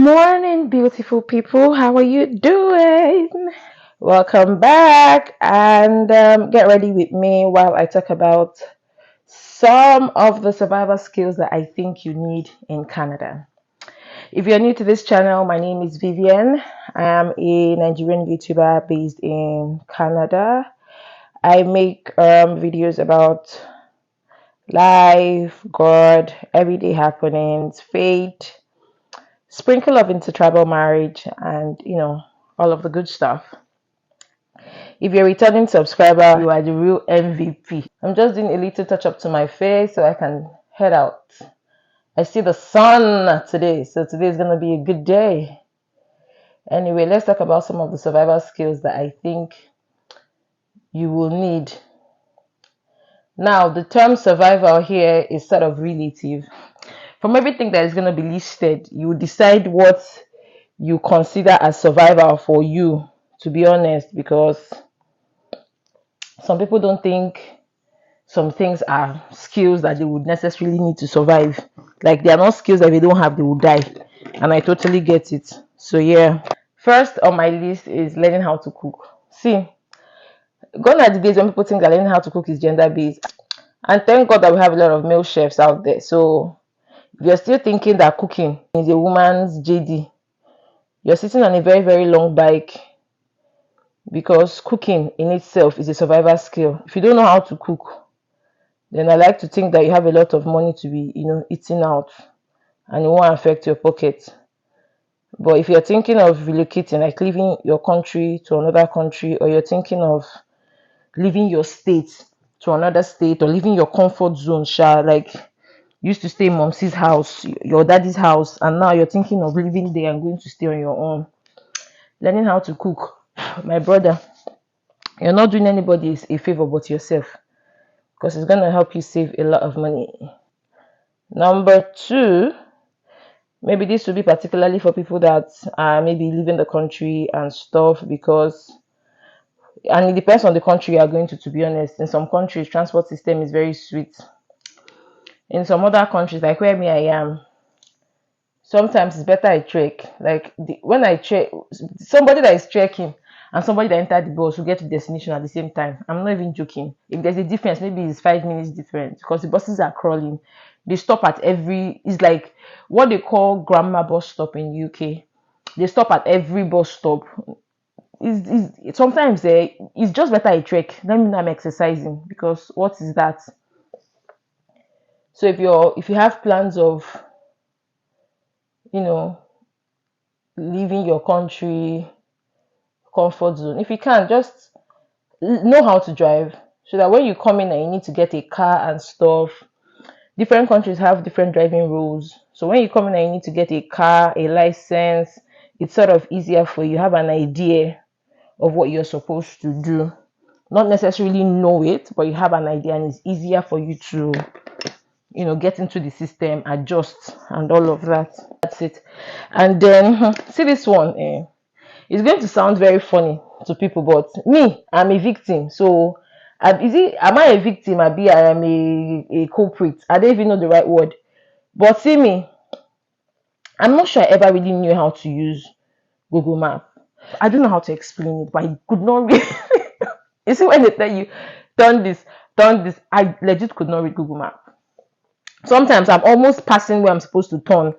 morning, beautiful people. How are you doing? Welcome back and get ready with me while I talk about some of the survival skills that I think you need in Canada. If you're new to this channel, my name is Vivian. I am a Nigerian YouTuber based in Canada. I make videos about life, God, everyday happenings, faith, sprinkle of intertribal marriage, and all of the good stuff. If you're a returning subscriber, you are the real MVP. I'm just doing a little touch up to my face so I can head out. I see the sun today, so today is going to be a good day. Anyway, let's talk about some of the survival skills that I think you will need. Now, the term survival here is sort of relative. From everything that is going to be listed, you decide what you consider as survival for you, to be honest, because some people don't think some things are skills that they would necessarily need to survive. Like they are not skills that if they don't have, they will die. And I totally get it. So yeah. First on my list is learning how to cook. See, gone are the days when people think that learning how to cook is gender based. And thank God that we have a lot of male chefs out there. So if you're still thinking that cooking is a woman's JD, you're sitting on a very, very long bike, because cooking in itself is a survival skill. If you don't know how to cook, then I like to think that you have a lot of money to be, eating out, and it won't affect your pocket. But if you're thinking of relocating, like leaving your country to another country, or you're thinking of leaving your state to another state, or leaving your comfort zone, like you used to stay in mom's house, your daddy's house, and now you're thinking of leaving there and going to stay on your own, learning how to cook, my brother, you're not doing anybody a favor but yourself, because it's going to help you save a lot of money. Number two, maybe this will be particularly for people that are maybe leaving the country and stuff, and it depends on the country you are going to be honest. In some countries, transport system is very sweet. In some other countries, like where I am, sometimes it's better I trek. Like when I trek, somebody that is trekking and somebody that entered the bus will get to the destination at the same time. I'm not even joking. If there's a difference, maybe it's 5 minutes different, because the buses are crawling. They stop at it's like what they call grammar bus stop in UK. They stop at every bus stop. Sometimes it's just better I trek. Let me know I'm exercising, because what is that? So if you have plans of leaving your country comfort zone, if you can, just know how to drive, so that when you come in and you need to get a car and stuff, different countries have different driving rules. So when you come in and you need to get a car, a license, it's sort of easier for you. Have an idea of what you're supposed to do. Not necessarily know it, but you have an idea, and it's easier for you to get into the system, adjust, and all of that. That's it. And then see this one. It's going to sound very funny to people, but me, I'm a victim. So am I a victim? I am a culprit. I don't even know the right word. But see me, I'm not sure I ever really knew how to use Google Map. I don't know how to explain it, but I could not read. You see, when they tell you turn this, I legit could not read Google Map. Sometimes I'm almost passing where I'm supposed to turn.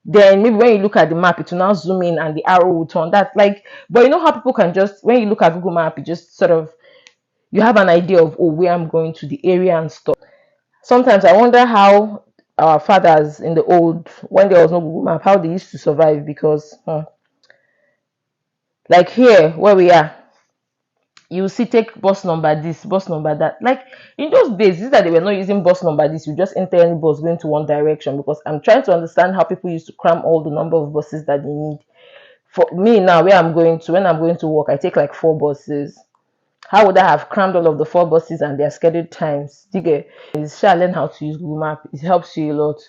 Then maybe when you look at the map, it will now zoom in and the arrow will turn. That's like, but you know how people can just, when you look at Google Map, you just sort of, you have an idea of where I'm going to, the area and stuff. Sometimes I wonder how our fathers in the old, when there was no Google Map, how they used to survive, because like here where we are, you see, take bus number this, bus number that. Like in those days, this that they were not using bus number this, you just enter any bus going to one direction, because I'm trying to understand how people used to cram all the number of buses that they need. For me now, when I'm going to work, I take like 4 buses. How would I have crammed all of the 4 buses and their scheduled times? Shall learn how to use Google Map. It helps you a lot.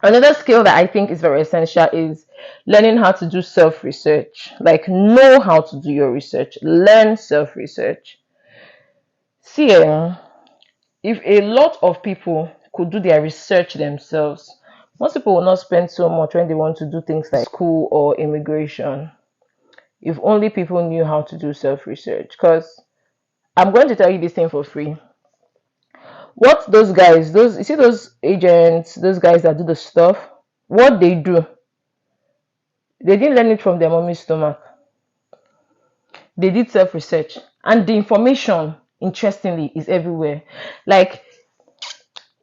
Another skill that I think is very essential is learning how to do self-research. Like, know how to do your research. Learn self-research. See, if a lot of people could do their research themselves, Most people will not spend so much when they want to do things like school or immigration. If only people knew how to do self-research. Because I'm going to tell you this thing for free. What those guys, those you see those agents, those guys that do the stuff, what they do, they didn't learn it from their mommy's stomach. They did self-research. And the information, interestingly, is everywhere. Like,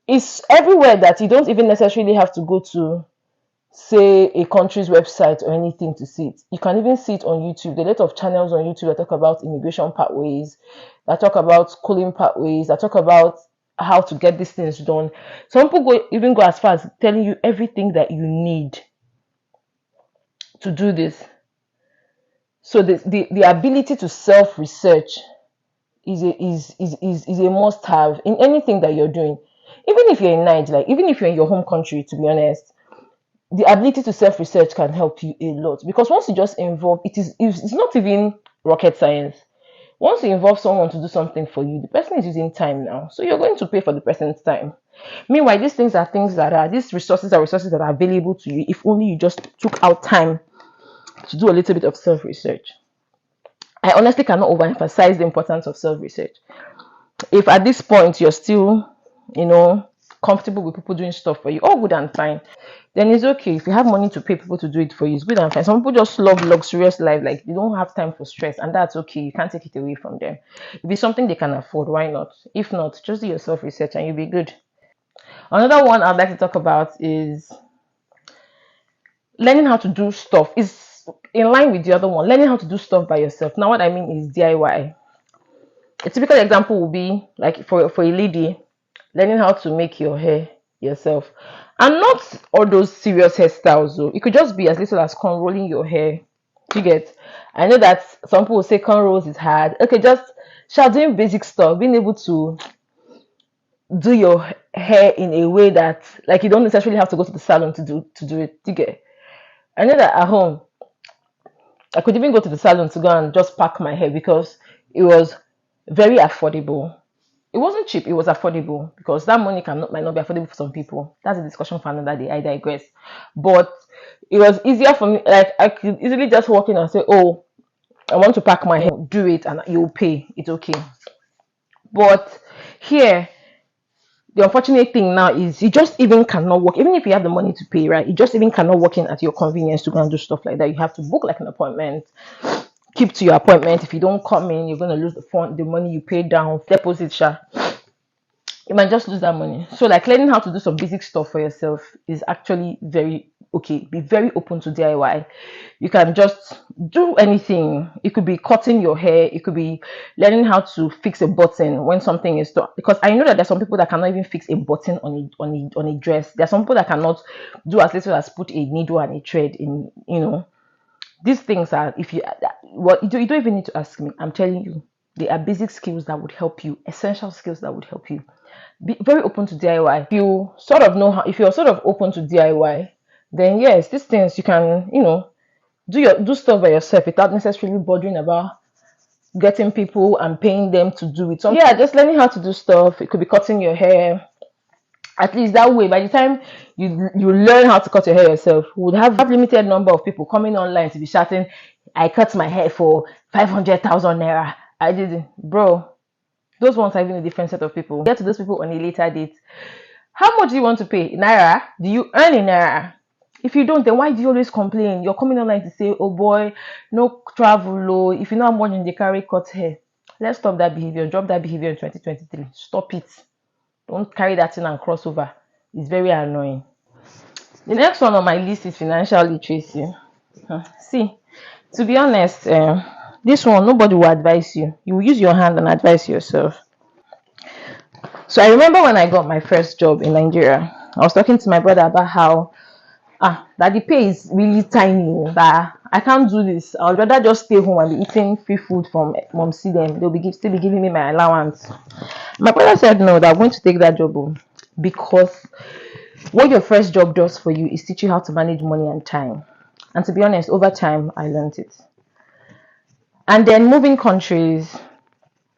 it's everywhere that you don't even necessarily have to go to, say, a country's website or anything to see it. You can even see it on YouTube. There are a lot of channels on YouTube that talk about immigration pathways, that talk about schooling pathways, that talk about how to get these things done. Some people even go as far as telling you everything that you need to do this. So the ability to self-research is a must-have in anything that you're doing. Even if you're in Nigeria, like even if you're in your home country, to be honest, the ability to self-research can help you a lot, because once you just involve, it's not even rocket science. Once you involve someone to do something for you, the person is using time now, so you're going to pay for the person's time. Meanwhile, these things are things that are these resources are resources that are available to you if only you just took out time to do a little bit of self-research. I honestly cannot overemphasize the importance of self-research. If at this point you're still, comfortable with people doing stuff for you, all good and fine, then it's okay. If you have money to pay people to do it for you, it's good and fine. Some people just love luxurious life, like they don't have time for stress, and that's okay. You can't take it away from them. If it's something they can afford, why not? If not, just do your self-research and you'll be good. Another one I'd like to talk about is learning how to do stuff. Is in line with the other one, learning how to do stuff by yourself. Now, what I mean is DIY. A typical example would be like for a lady, learning how to make your hair yourself, and not all those serious hairstyles. So it could just be as little as rolling your hair. You get? I know that some people say cornrows is hard. Okay, just doing basic stuff, being able to do your hair in a way that like you don't necessarily have to go to the salon to do it. You get? I know that at home I could even go to the salon to go and just pack my hair because it was very affordable. It wasn't cheap, it was affordable, because that money might not be affordable for some people. That's a discussion for another day. I digress. But it was easier for me. Like I could easily just walk in and say, "Oh, I want to pack my hair." Do it, and you'll pay. It's okay. But here, the unfortunate thing now is you just even cannot walk. Even if you have the money to pay, right? You just even cannot walk in at your convenience to go and do stuff like that. You have to book like an appointment. Keep to your appointment. If you don't come in, you're gonna lose the money you paid down, deposit, you might just lose that money. So like learning how to do some basic stuff for yourself is actually very okay. Be very open to DIY. You can just do anything. It could be cutting your hair, it could be learning how to fix a button when something is stuck, because I know that there's some people that cannot even fix a button on a dress. There's some people that cannot do as little as put a needle and a thread in. These things are, if you you don't even need to ask me. I'm telling you, they are basic skills that would help you, essential skills that would help you. Be very open to DIY. If you sort of know how, if you're sort of open to DIY, then yes, these things you can, do stuff by yourself without necessarily bothering about getting people and paying them to do it. So yeah, just learning how to do stuff. It could be cutting your hair. At least that way, by the time you learn how to cut your hair yourself, you would have limited number of people coming online to be shouting, "I cut my hair for 500,000 naira. I did it, bro." Those ones are even a different set of people. Get to those people on a later date. How much do you want to pay? Naira? Do you earn in naira? If you don't, then why do you always complain? You're coming online to say, "Oh boy, no travel low. If you know how much they carry cut hair." Let's stop that behavior. Drop that behavior in 2023. Stop it. Don't carry that in and cross over. It's very annoying. The next one on my list is financial literacy. See, to be honest, this one, nobody will advise you. You will use your hand and advise yourself. So I remember when I got my first job in Nigeria, I was talking to my brother about how that the pay is really tiny, that I can't do this. I would rather just stay home and be eating free food from mom. See them, they'll be still be giving me my allowance. My brother said no, that I'm going to take that job because what your first job does for you is teach you how to manage money and time. And to be honest, over time I learned it. And then moving countries,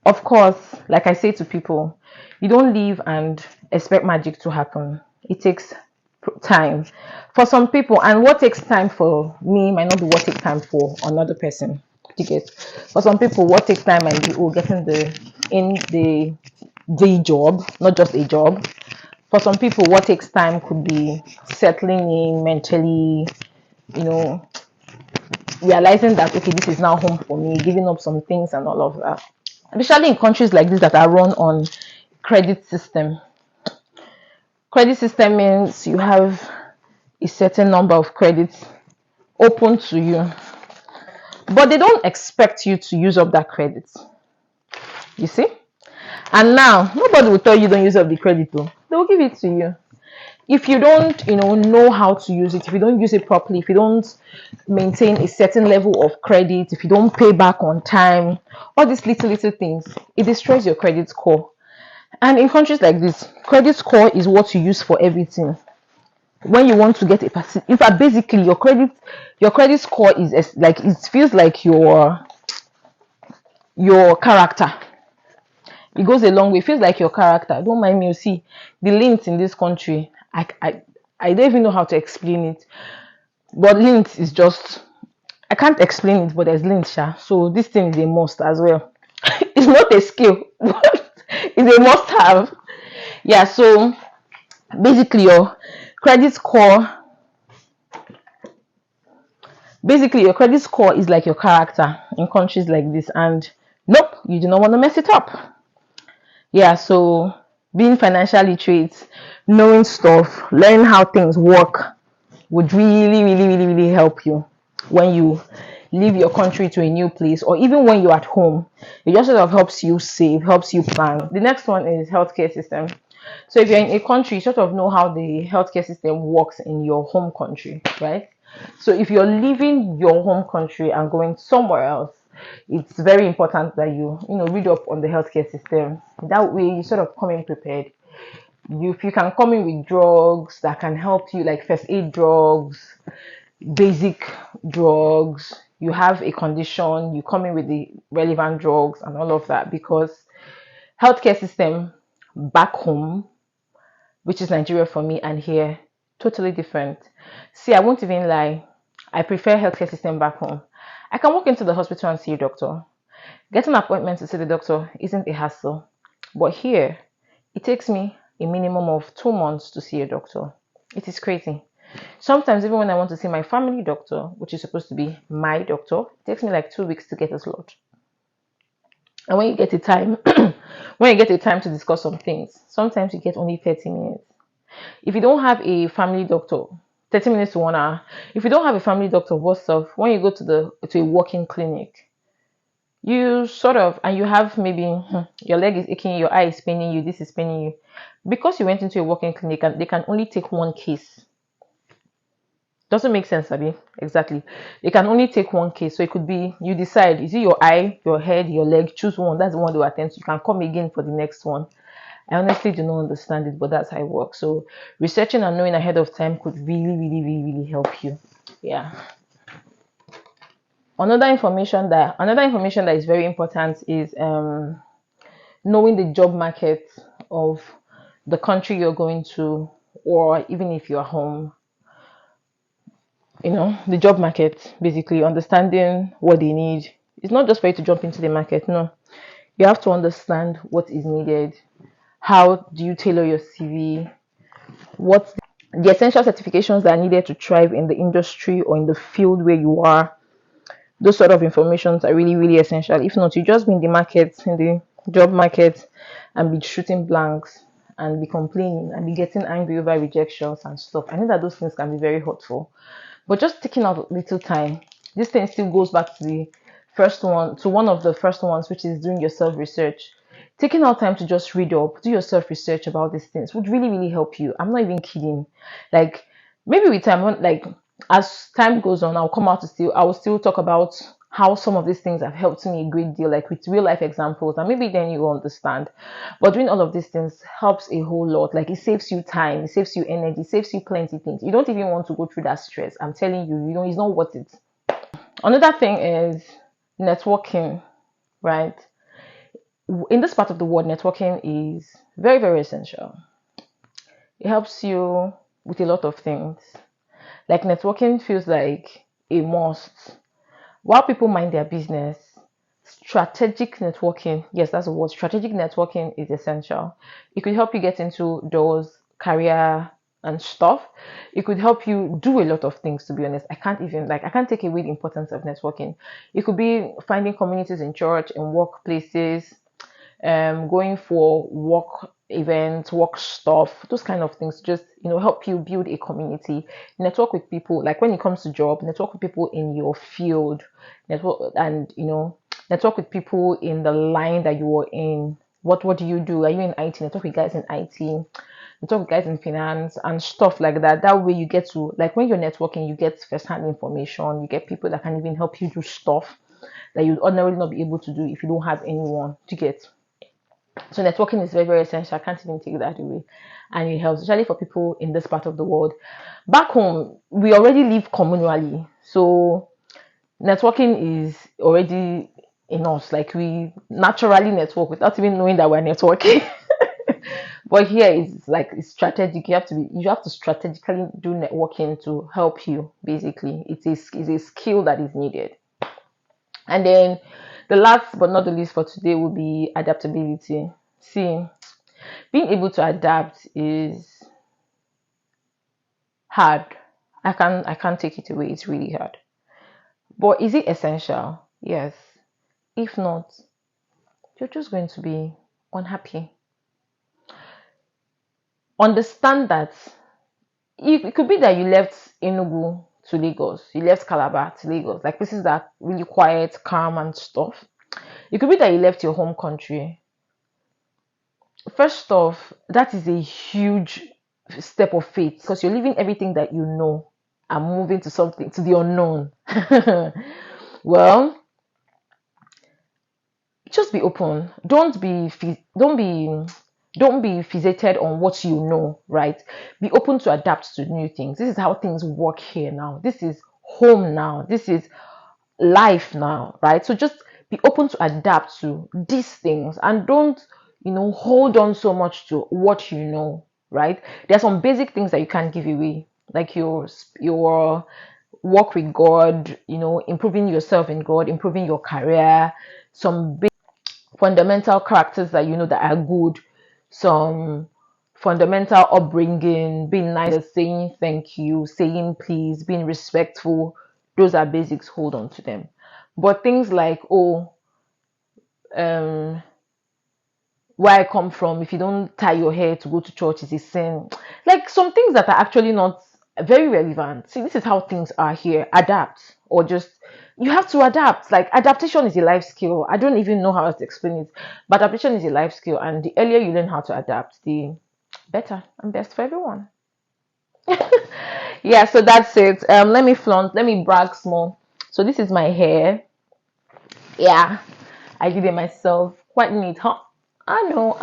of course, like I say to people, you don't leave and expect magic to happen. It takes time for some people, and what takes time for me might not be what takes time for another person. You get? For some people, what takes time might be getting the job, not just a job. For some people, what takes time could be settling in mentally, you know, realizing that okay, this is now home for me, giving up some things and all of that. Especially in countries like this that are run on credit system. Credit system means you have a certain number of credits open to you, but they don't expect you to use up that credit. You see? And now nobody will tell you don't use up the credit though. They will give it to you. If you don't, know how to use it, if you don't use it properly, if you don't maintain a certain level of credit, if you don't pay back on time, all these little things, it destroys your credit score. And in countries like this, credit score is what you use for everything. When you want to get in fact, basically your credit score is like, it feels like your character. It goes a long way. It feels like your character. Don't mind me, you see the links in this country. I don't even know how to explain it, but links is just, I can't explain it, but there's links, so this thing is a must as well. It's not a skill, but it's a must have. Yeah, so basically your credit score is like your character in countries like this, and nope, you do not want to mess it up. Yeah, so being financially literate, knowing stuff, learning how things work would really, really, really, really help you when you leave your country to a new place, or even when you're at home. It just sort of helps you save, helps you plan. The next one is healthcare system. So if you're in a country, you sort of know how the healthcare system works in your home country, right? So if you're leaving your home country and going somewhere else, it's very important that you read up on the healthcare system. That way you sort of come in prepared. If you can come in with drugs that can help you, like first aid drugs, basic drugs, you have a condition, you come in with the relevant drugs and all of that, because healthcare system back home, which is Nigeria for me, and here, totally different. See, I won't even lie, I prefer healthcare system back home. I can walk into the hospital and see a doctor. Getting an appointment to see the doctor isn't a hassle, but here it takes me a minimum of 2 months to see a doctor. It is crazy. Sometimes even when I want to see my family doctor, which is supposed to be my doctor, it takes me like 2 weeks to get a slot. And when you get a time to discuss some things, sometimes you get only 30 minutes. If you don't have a family doctor, 30 minutes to 1 hour. If you don't have a family doctor, what's up? When you go to a walk-in clinic, you sort of, and you have maybe your leg is aching, your eye is paining you, this is paining you, because you went into a walk-in clinic and they can only take one case. Doesn't make sense, Abby. Exactly. They can only take one case. So it could be, you decide, is it your eye, your head, your leg? Choose one. That's the one they will attend to. You can come again for the next one. I honestly do not understand it, but that's how it works. So researching and knowing ahead of time could really, really, really, really help you. Yeah. Another information that is very important is knowing the job market of the country you're going to, or even if you're home. The job market, basically understanding what they need. It's not just for you to jump into the market. No, you have to understand what is needed. How do you tailor your CV? What's the essential certifications that are needed to thrive in the industry or in the field where you are? Those sort of informations are really, really essential. If not, you just be in the job market, and be shooting blanks and be complaining and be getting angry over rejections and stuff. I know that those things can be very hurtful. But just taking out a little time, this thing still goes back to one of the first ones, which is doing your self-research. Taking out time to just read up, do your self-research about these things would really, really help you. I'm not even kidding. Like, maybe with time, like as time goes on, I will still talk about how some of these things have helped me a great deal, like with real life examples, and maybe then you will understand. But doing all of these things helps a whole lot. Like, it saves you time, it saves you energy, it saves you plenty of things. You don't even want to go through that stress. I'm telling you, it's not worth it. Another thing is networking, right? In this part of the world, networking is very, very essential. It helps you with a lot of things. Like networking feels like a must. While people mind their business, strategic networking, yes, that's the word. Strategic networking is essential. It could help you get into doors, career, and stuff. It could help you do a lot of things, to be honest. I can't take away the importance of networking. It could be finding communities in church and workplaces, going for work events, work stuff, those kind of things. Just help you build a community, network with people. Like when it comes to job, network with people in your field, network and network with people in the line that you are in. What do you do? Are you in IT? Network with guys in IT. Network with guys in finance and stuff like that. That way you get to, like, when you're networking, you get first-hand information. You get people that can even help you do stuff that you'd ordinarily not be able to do if you don't have anyone to get. So networking is very, very essential. I can't even take that away. And it helps, especially for people in this part of the world. Back home, we already live communally. So networking is already in us. Like, we naturally network without even knowing that we're networking. But here it's strategic. You have to strategically do networking to help you. Basically, it's a skill that is needed. And then the last but not the least for today will be adaptability. See, being able to adapt is hard. I can't take it away. It's really hard. But is it essential? Yes. If not, you're just going to be unhappy. Understand that it could be that you left Enugu to Lagos, you left Calabar to Lagos, like places that are really quiet, calm, and stuff. It could be that you left your home country. First off, that is a huge step of faith because you're leaving everything that you know and moving to something, to the unknown. Well, just be open. Don't be fixated on what you know, right? Be open to adapt to new things. This is how things work here now. This is home now. This is life now, right? So just be open to adapt to these things and don't hold on so much to what you know, right? There are some basic things that you can't give away, like your work with God, improving yourself in God, improving your career, some fundamental characters that that are good, some fundamental upbringing, being nice, saying thank you, saying please, being respectful. Those are basics. Hold on to them. But things like, um where I come from, if you don't tie your hair to go to church, is a sin. Like some things that are actually not very relevant. See, this is how things are here. Adapt, or just you have to adapt. Like adaptation is a life skill. I don't even know how else to explain it, but adaptation is a life skill, and the earlier you learn how to adapt, the better and best for everyone. Yeah, so that's it. Let me brag small. So this is my hair. Yeah, I did it myself. Quite neat, huh? I know.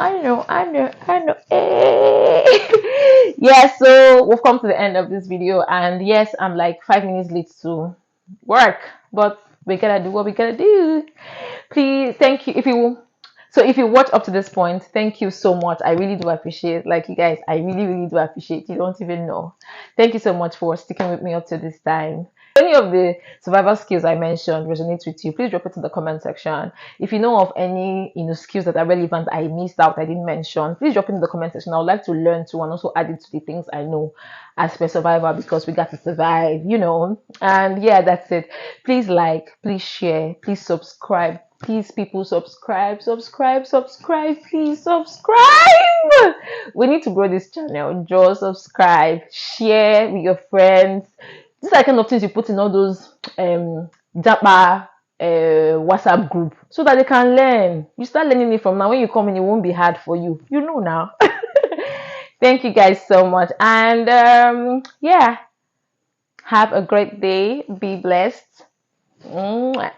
Yeah, so we've come to the end of this video, and yes, I'm like 5 minutes late to work, but we gotta do what we gotta do. Please, thank you. If you watch up to this point, thank you so much. I really do appreciate, like, you guys, I really, really do appreciate. You don't even know. Thank you so much for sticking with me up to this time. If any of the survival skills I mentioned resonates with you, please drop it in the comment section. If you know of any skills that are relevant I missed out, I didn't mention, please drop it in the comment section. I would like to learn too and also add it to the things I know as per survivor, because we got to survive, And yeah, that's it. Please like, please share, please subscribe. Please, people, subscribe, please subscribe. We need to grow this channel. Just subscribe, share with your friends. These are the kind of things you put in all those Japa WhatsApp group so that they can learn. You start learning it from now. When you come in, it won't be hard for you. You know now. Thank you guys so much. And yeah, have a great day. Be blessed. Mwah.